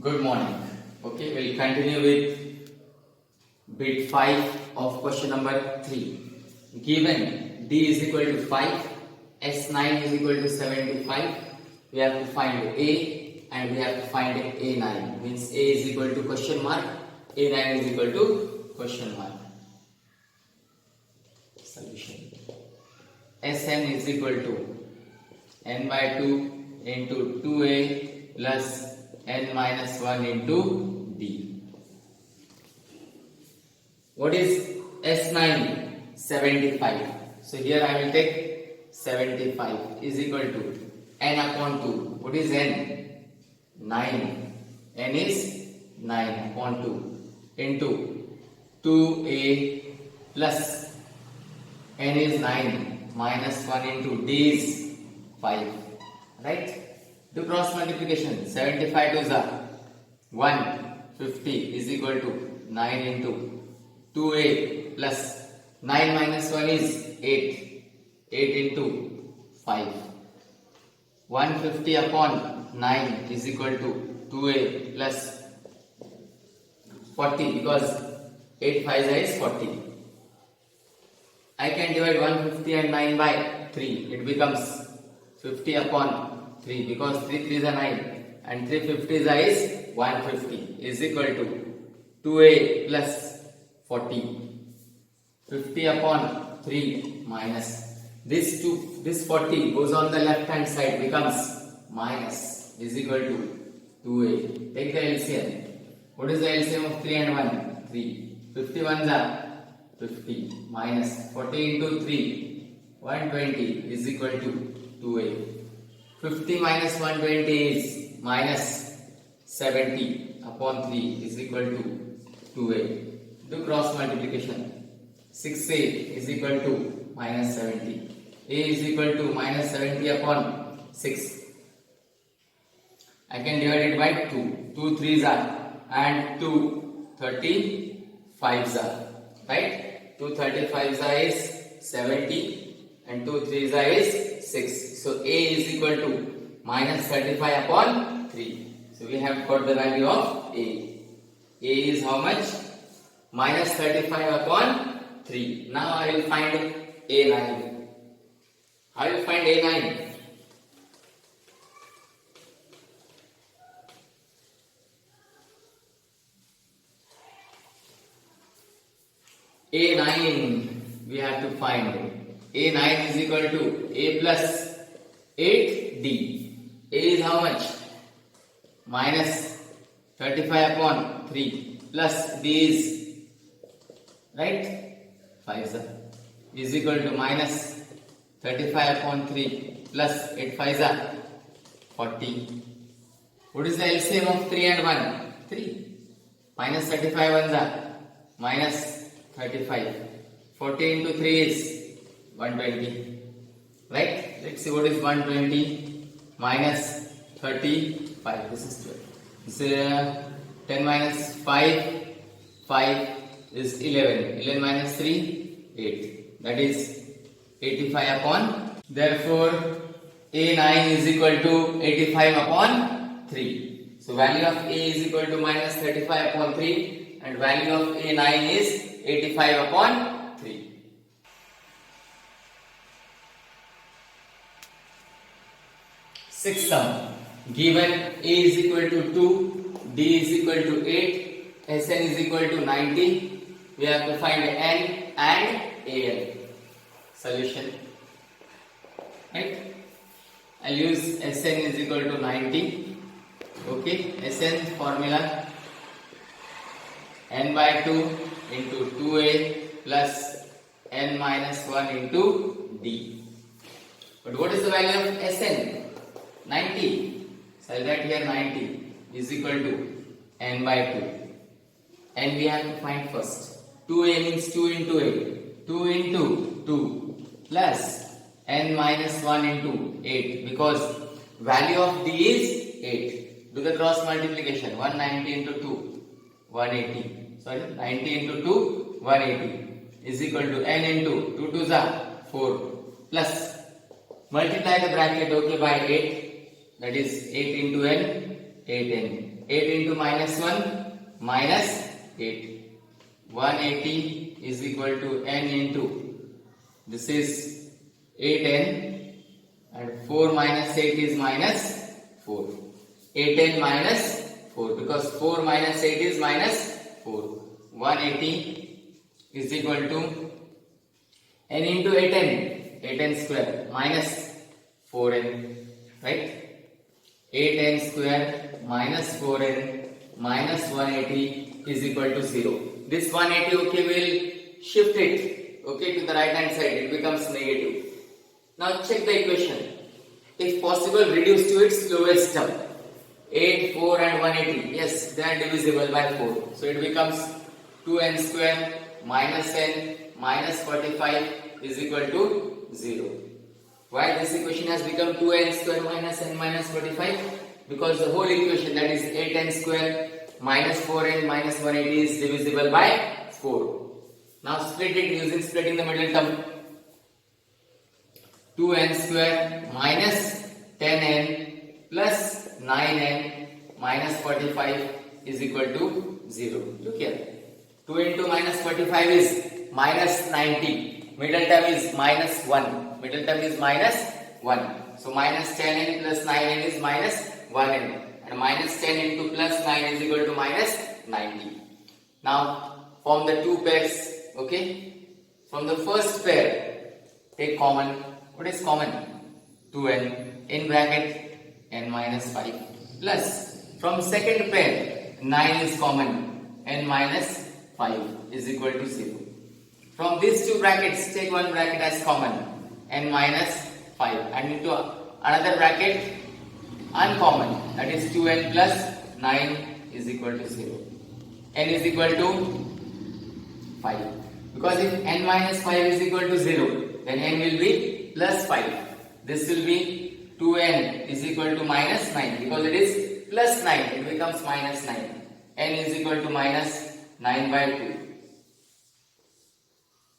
Good morning. Okay, we'll continue with bit 5 of question number 3. Given D is equal to 5, S9 is equal to 75, we have to find A and we have to find A9. Means A is equal to question mark, A9 is equal to question mark. Solution. Sn is equal to n by 2 into 2A plus n minus 1 into D. What is S9? 75. So here I will take 75 is equal to n upon 2. What is n? 9. N is 9 upon 2 into 2A plus n is 9 minus 1 into D is 5. Right? Do cross multiplication. 75 to the 150 is equal to 9 into 2A plus 9 minus 1 is 8. 8 into 5. 150 upon 9 is equal to 2A plus 40 because 8 5 is 40. I can divide 150 and 9 by 3. It becomes 50 upon 3 because 3 3 is a 9 and 350 is 150 is equal to 2A plus 40. 50 upon 3 minus this 40 goes on the left hand side becomes minus is equal to 2A. Take the LCM. What is the LCM of 3 and 1? 3. 51 is 50 minus 40 into 3 120 is equal to 2A. 50 minus 120 is minus 70 upon 3 is equal to 2A. Do cross multiplication. 6A is equal to minus 70. A is equal to minus 70 upon 6. I can divide it by 2. 2 3s are and 2 35s are. Right? 2 35s are is 70 and 2 3s are is 6. So A is equal to minus 35 upon 3. So we have got the value of A. A is how much? Minus 35 upon 3. Now I will find A9. I will find A9. A9 we have to find. A9 is equal to A plus 8D. A is how much? Minus 35 upon 3 plus D is, right? 5 is equal to minus 35 upon 3 plus 8 5 40. What is the LCM of 3 and 1? 3. Minus 35 1 minus 35. 40 into 3 is 120. Right? Let's see what is 120 minus 35. This is 12. This is 10 minus 5. 5 is 11. 11 minus 3, 8. That is 85 upon. Therefore, A9 is equal to 85 upon 3. So, value of A is equal to minus 35 upon 3 and value of A9 is 85 upon 3. Sixth sum. Given A is equal to 2, D is equal to 8, Sn is equal to 90, we have to find N and An. Solution. Right? I'll use Sn is equal to 90. Okay, Sn formula n by 2 into 2A plus n minus 1 into D. But what is the value of Sn? 90. So I'll write here 90 is equal to n by 2. And we have to find first. 2A means 2 into A. 2 into 2 plus n minus 1 into 8 because value of D is 8. Do the cross multiplication. 190 into 2, 180. Sorry, 90 into 2, 180 is equal to n into 2 to the 4 plus multiply the bracket okay by 8. That is 8 into n, 8n. 8 into minus 1, minus 8. 180 is equal to n into, this is 8n, and 4 minus 8 is minus 4. 8n minus 4, because 4 minus 8 is minus 4. 180 is equal to n into 8n, 8n square minus 4n, right? 8n square minus 4n minus 180 is equal to 0. This 180, okay, we'll shift it, okay, to the right hand side. It becomes negative. Now check the equation. If possible, reduce to its lowest term. 8, 4 and 180. Yes, they are divisible by 4. So it becomes 2n square minus n minus 45 is equal to 0. Why this equation has become 2n square minus n minus 45? Because the whole equation, that is 8n square minus 4n minus 180, is divisible by 4. Now split it using splitting the middle term. 2n square minus 10n plus 9n minus 45 is equal to 0. Look here. 2 into minus 45 is minus 90. Middle term is minus 1. Middle term is minus 1. So minus 10n plus 9n is minus 1n. And minus 10 into plus 9 is equal to minus 90. Now form the two pairs. Okay. From the first pair, take common. What is common? 2n in bracket n minus 5 plus from second pair 9 is common, n minus 5 is equal to 0. From these two brackets, take one bracket as common, n minus 5, and into another bracket uncommon, that is 2n plus 9 is equal to 0. N is equal to 5. Because if n minus 5 is equal to 0, then n will be plus 5. This will be 2n is equal to minus 9. Because it is plus 9, it becomes minus 9. N is equal to minus 9 by 2.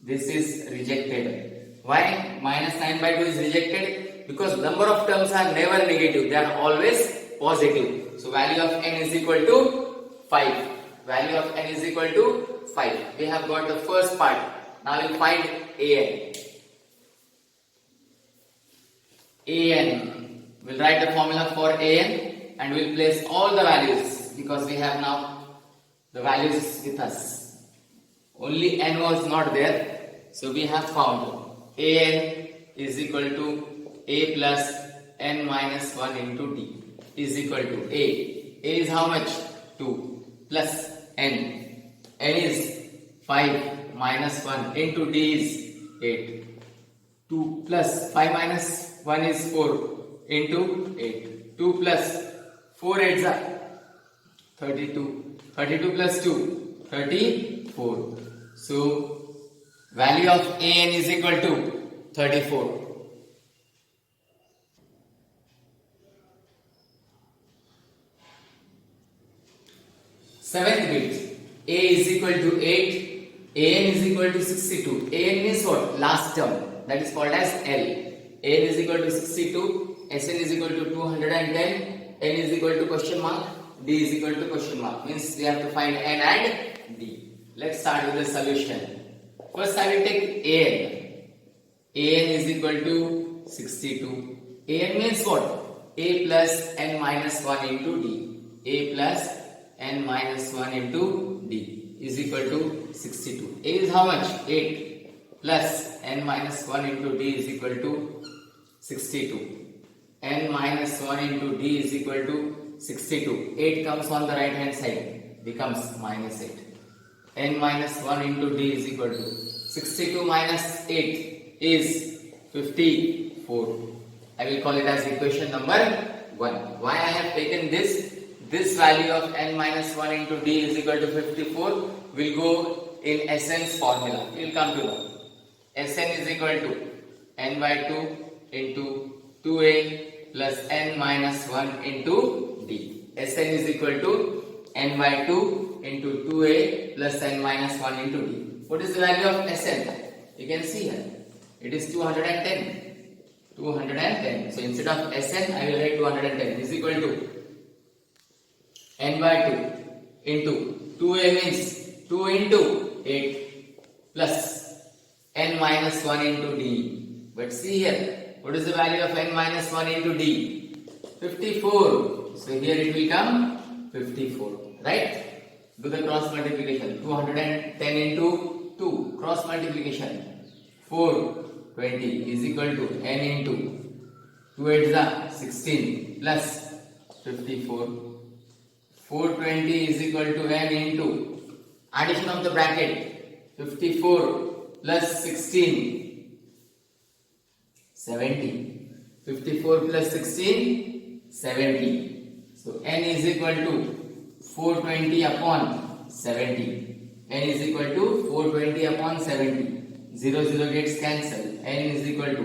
This is rejected. Why minus 9 by 2 is rejected? Because number of terms are never negative, they are always positive. So value of n is equal to 5. Value of n is equal to 5. We have got the first part. Now we'll find an. An. We'll write the formula for an and we'll place all the values, because we have now the values with us. Only n was not there. So we have found an is equal to a plus n minus 1 into d is equal to a. A is how much? 2 plus n. N is 5 minus 1 into d is 8. 2 plus 5 minus 1 is 4 into 8. 2 plus 4 8s are 32. 32 plus 2, 34. So value of an is equal to 34. Seventh bit, a is equal to 8, an is equal to 62. An means what? Last term, that is called as L. An is equal to 62, Sn is equal to 210, n is equal to question mark, d is equal to question mark. Means we have to find n and d. Let's start with the solution. First I will take an. An is equal to 62. An means what? A plus n minus 1 into d. A plus n minus 1 into d is equal to 62. A is how much? 8 plus n minus 1 into d is equal to 62. N minus 1 into d is equal to 62. 8 comes on the right hand side, becomes minus 8. N minus 1 into d is equal to 62 minus 8 is 54. I will call it as equation number 1. Why I have taken this? This value of n minus 1 into d is equal to 54 will go in Sn's formula. We will come to know. Sn is equal to n by 2 into 2a plus n minus 1 into d. Sn is equal to n by 2 into 2a plus n minus 1 into d. What is the value of Sn? You can see here. It is 210. 210. So instead of Sn, I will write 210 is equal to n by 2 into 2a means 2 into 8 plus n minus 1 into d. But see here, what is the value of n minus 1 into d? 54. So here it will come 54, right? Do the cross multiplication. 210 into 2 cross multiplication. 420 is equal to n into 2 8 is 16 plus 54. 420 is equal to n into addition of the bracket 54 plus 16 70. 54 plus 16 70. So n is equal to 420 upon 70. N is equal to 420 upon 70. 0 0 gets cancelled. N is equal to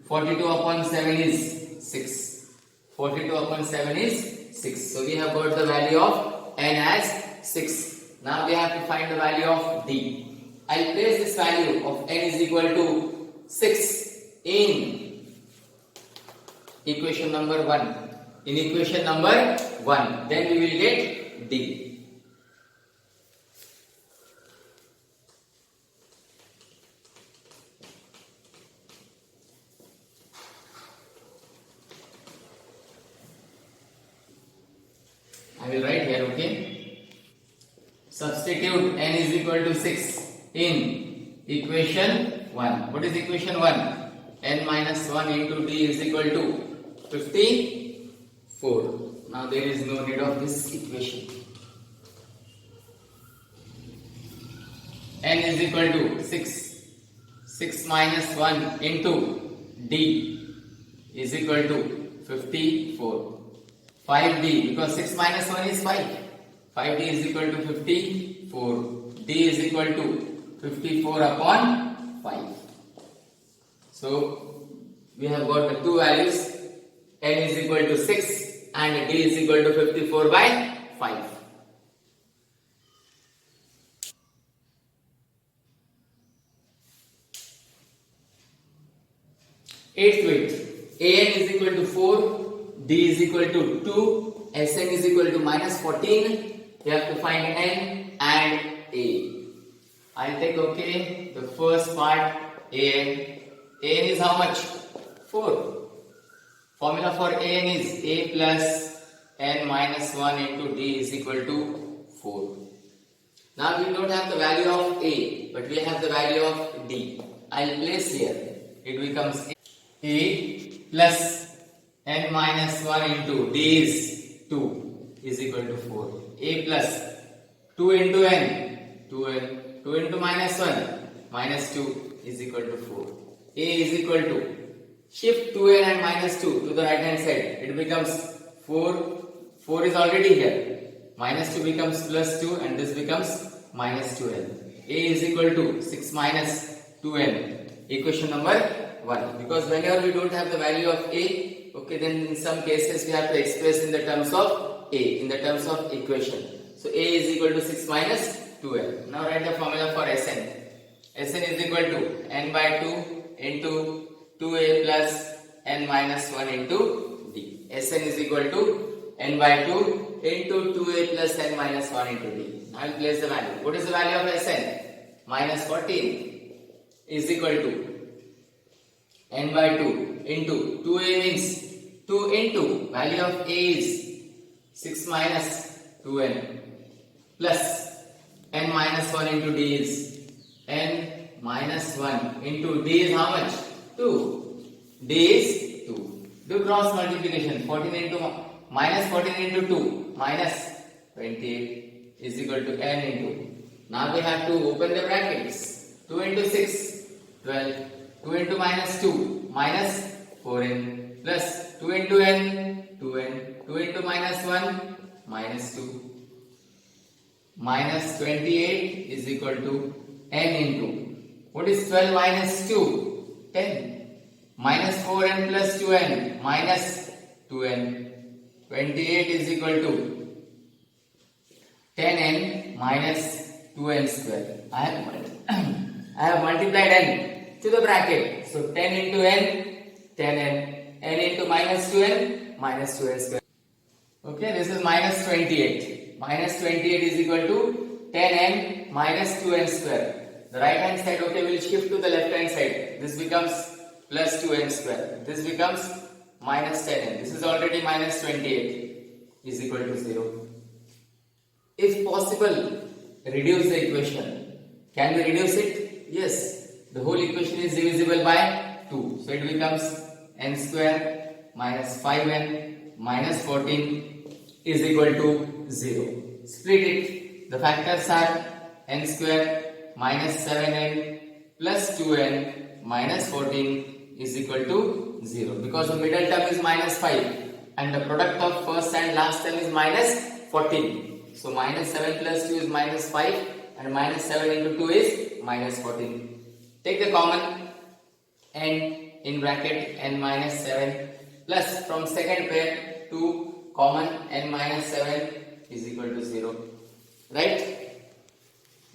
42 upon 7 is 6. 42 upon 7 is 6. So we have got the value of n as 6. Now we have to find the value of d. I'll place this value of n is equal to 6 in equation number 1. In equation number 1, then we will get d. I will write here, okay? Substitute n is equal to 6 in equation 1. What is equation 1? N minus 1 into d is equal to 54. Now there is no need of this equation. N is equal to 6. 6 minus 1 into d is equal to 54. 5d, because 6 minus 1 is 5. 5d is equal to 54. d is equal to 54 upon 5. So we have got the two values. N is equal to 6 and d is equal to 54 by 5. Eighth weight. An is equal to 4, d is equal to 2, Sn is equal to minus 14. You have to find n and a. I'll take, okay, the first part, an. An is how much? 4. Formula for an is a plus n minus 1 into d is equal to 4. Now we don't have the value of a, but we have the value of d. I'll place here. It becomes a plus n minus 1 into d is 2 is equal to 4. A plus 2 into n, 2n, 2 into minus 1, minus 2 is equal to 4. A is equal to, shift 2n and minus 2 to the right hand side. It becomes 4. 4 is already here. Minus 2 becomes plus 2 and this becomes minus 2n. A is equal to 6 minus 2n. Equation number 1. Because whenever we don't have the value of a, okay, then in some cases we have to express in the terms of a, in the terms of equation. So a is equal to 6 minus 2n. Now write the formula for Sn. Sn is equal to n by 2 into 2a plus n minus 1 into d. Sn is equal to n by 2 into 2a plus n minus 1 into d. Now I will place the value. What is the value of Sn? Minus 14 is equal to n by 2 into 2a means 2 into value of a is 6 minus 2n plus n minus 1 into d is n minus 1 into d is how much? 2. d is 2. Do cross multiplication. 14 into minus 14 into 2 minus 28 is equal to n into. Now we have to open the brackets. 2 into 6, 12. 2 into minus 2 minus 4n plus 2 into n, 2n. 2 into minus 1 minus 2. Minus 28 is equal to n into. What is 12 minus 2? 10. Minus 4n plus 2n minus 2n. 28 is equal to 10n minus 2n square. I have multiplied n to the bracket. So 10 into n, 10n. n into minus 2n, minus 2n square. Okay, this is minus 28. minus 28 is equal to 10n minus 2n square. The right hand side, okay, will shift to the left hand side. This becomes plus 2n square. This becomes minus 10n. This is already minus 28 is equal to 0. If possible, reduce the equation. Can we reduce it? Yes. The whole equation is divisible by 2. So it becomes n square minus 5n minus 14 is equal to 0. Split it. The factors are n square minus 7n plus 2n minus 14 is equal to 0. Because the middle term is minus 5 and the product of first and last term is minus 14. So minus 7 plus 2 is minus 5 and minus 7 into 2 is minus 14. Take the common n in bracket n minus 7 plus from second pair to common n minus 7 is equal to 0. Right?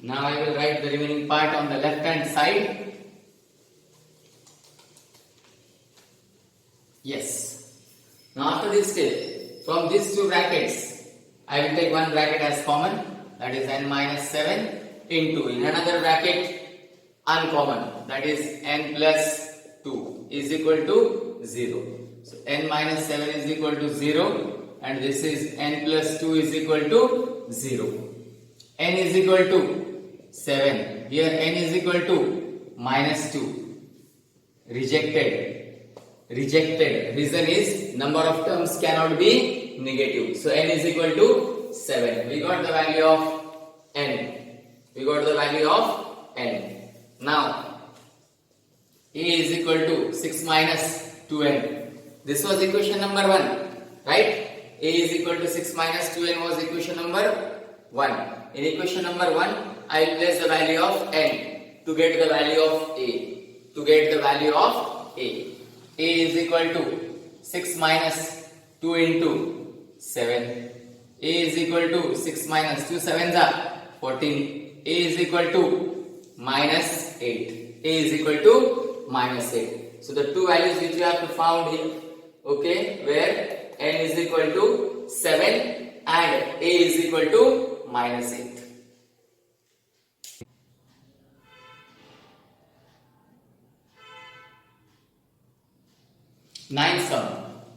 Now I will write the remaining part on the left hand side. Yes. Now after this step, from these two brackets, I will take one bracket as common, that is n minus 7 into, in another bracket, uncommon, that is n plus 2 is equal to 0. So n minus 7 is equal to 0 and this is n plus 2 is equal to 0. N is equal to 7. Here n is equal to minus 2. Rejected. Rejected. Reason is number of terms cannot be negative. So n is equal to 7. We got the value of n. We got the value of n. Now, a is equal to 6 minus 2n. This was equation number 1, right? A is equal to 6 minus 2n was equation number 1. In equation number 1, I will place the value of n to get the value of a. To get the value of a. A is equal to 6 minus 2 into 7. A is equal to 6 minus 2 sevens are 14. A is equal to minus 8. A is equal to minus 8. So the two values which you have to found here, okay, where n is equal to 7 and a is equal to minus 8. Ninth sum.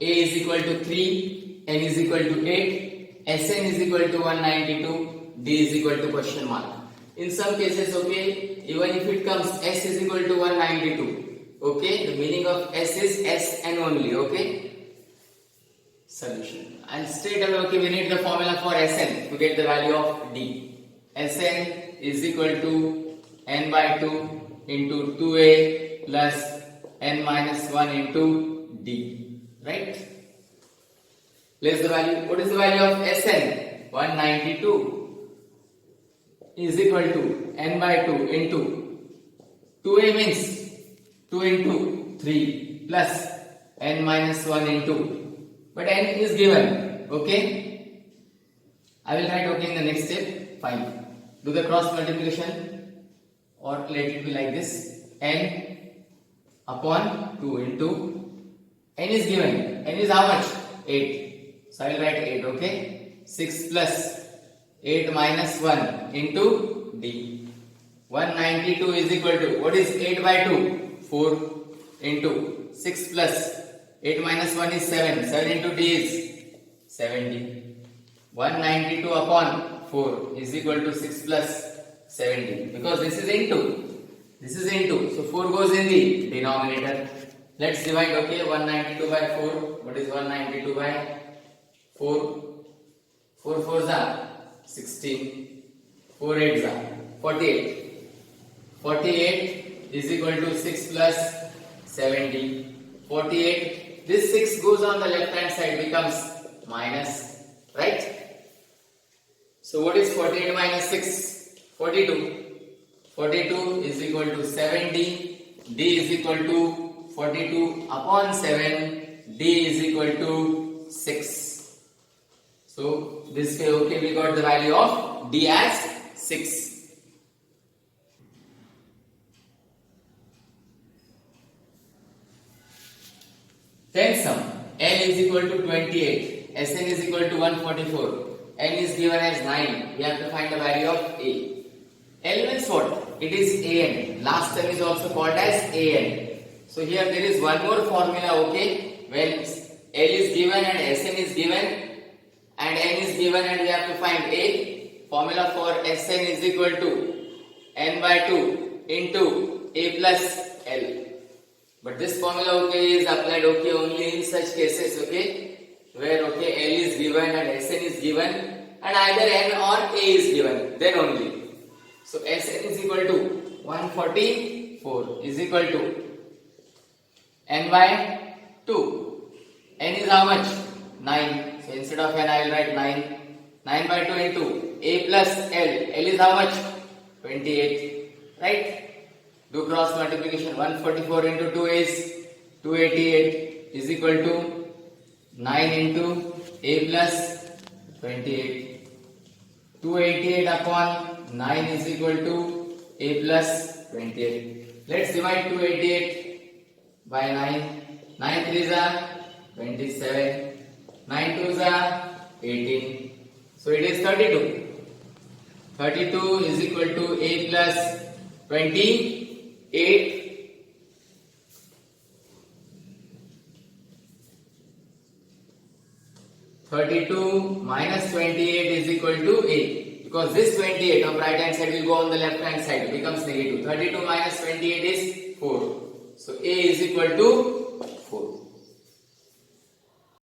A is equal to 3, n is equal to 8, Sn is equal to 192, d is equal to question mark. In some cases, okay, even if it comes s is equal to 192, okay, the meaning of s is Sn only, okay. Solution. And straight away, okay, we need the formula for Sn to get the value of d. Sn is equal to n by 2 into 2a plus n minus 1 into d, right? Place the value. What is the value of Sn? 192 is equal to n by 2 into 2a means 2 into 3 plus n minus 1 into, but n is given, okay. I will write, okay, in the next step. Fine. Do the cross multiplication or let it be like this. N upon 2 into, n is given. N is how much? 8. So I will write 8, okay. 6 plus 8 minus 1 into d. 192 is equal to, what is 8 by 2? 4 into 6 plus 8 minus 1 is 7. 7 into d is 70. 192 upon 4 is equal to 6 plus 70. Because this is into. This is into. So 4 goes in the denominator. Let's divide, okay. 192 by 4. What is 192 by 4? 4 4s are 16. 4 8s are 48. 48 is equal to 6 plus 70. 48. This 6 goes on the left hand side, becomes minus, right? So what is 48 minus 6? 42. 42 is equal to 70. D is equal to 42 upon 7. D is equal to 6. So this way, okay, we got the value of D as 6. Tenth sum. L is equal to 28. Sn is equal to 144. n is given as 9. We have to find the value of a. L means what? It is an. Last term is also called as an. So here there is one more formula, okay? When L is given and Sn is given and n is given and we have to find a. Formula for Sn is equal to n by 2 into a plus L. But this formula, okay, is applied, okay, only in such cases, okay, where, okay, L is given and Sn is given and either n or a is given, then only. So Sn is equal to 144 is equal to n by 2. N is how much? 9. So instead of n I will write 9. 9 by 2 into a plus L. L is how much? 28. Right? Do cross multiplication. 144 into 2 is 288 is equal to 9 into a plus 28. 288 upon 9 is equal to a plus 28. Let's divide 288 by 9. 9 3s are 27. 9 2s are 18. So it is 32. 32 is equal to a plus 28. 32 minus 28 is equal to a. Because this 28 of right hand side will go on the left hand side. It becomes negative. 32 minus 28 is 4. So a is equal to